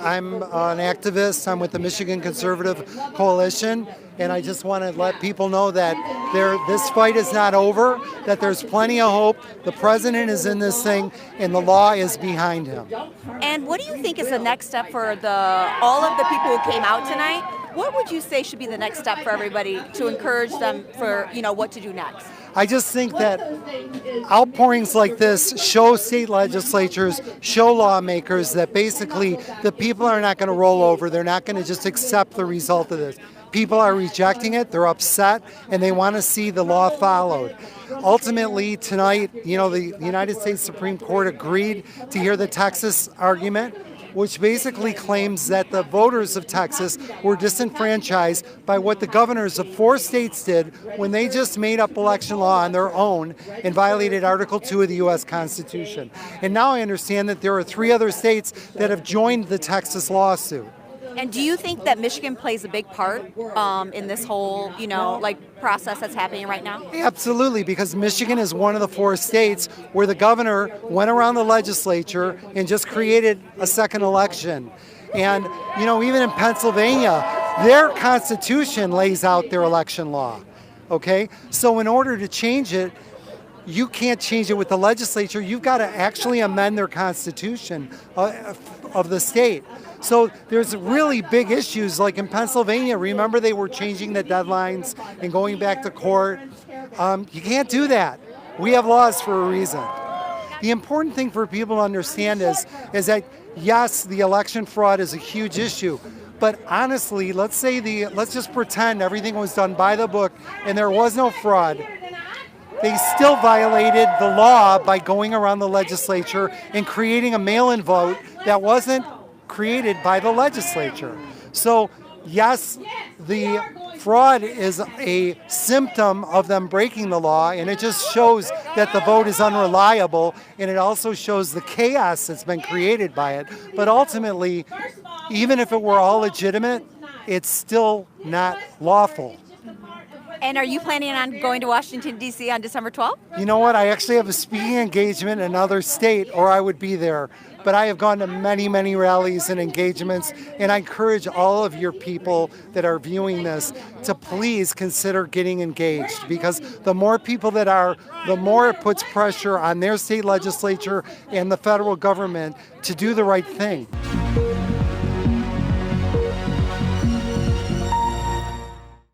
I'm an activist. I'm with the Michigan Conservative Coalition, and I just want to let people know that this fight is not over, that there's plenty of hope. The president is in this thing, and the law is behind him. And what do you think is the next step for all of the people who came out tonight? What would you say should be the next step for everybody to encourage them for, what to do next? I just think that outpourings like this show state legislatures, show lawmakers that basically the people are not going to roll over. They're not going to just accept the result of this. People are rejecting it, they're upset, and they want to see the law followed. Ultimately, tonight, the United States Supreme Court agreed to hear the Texas argument, which basically claims that the voters of Texas were disenfranchised by what the governors of 4 states did when they just made up election law on their own and violated Article 2 of the U.S. Constitution. And now I understand that there are 3 other states that have joined the Texas lawsuit. And do you think that Michigan plays a big part in this whole, process that's happening right now? Absolutely, because Michigan is one of the 4 states where the governor went around the legislature and just created a second election. And, even in Pennsylvania, their constitution lays out their election law. Okay? So in order to change it, you can't change it with the legislature. You've got to actually amend their constitution of the state. So there's really big issues, like in Pennsylvania. Remember, they were changing the deadlines and going back to court. You can't do that. We have laws for a reason. The important thing for people to understand is that, yes, the election fraud is a huge issue. But honestly, let's just pretend everything was done by the book and there was no fraud. They still violated the law by going around the legislature and creating a mail-in vote that wasn't created by the legislature. So, yes, the fraud is a symptom of them breaking the law, and it just shows that the vote is unreliable, and it also shows the chaos that's been created by it. But ultimately, even if it were all legitimate, it's still not lawful. And are you planning on going to Washington, D.C. on December 12th? You know what? I actually have a speaking engagement in another state, or I would be there. But I have gone to many, many rallies and engagements, and I encourage all of your people that are viewing this to please consider getting engaged, because the more people that are, the more it puts pressure on their state legislature and the federal government to do the right thing.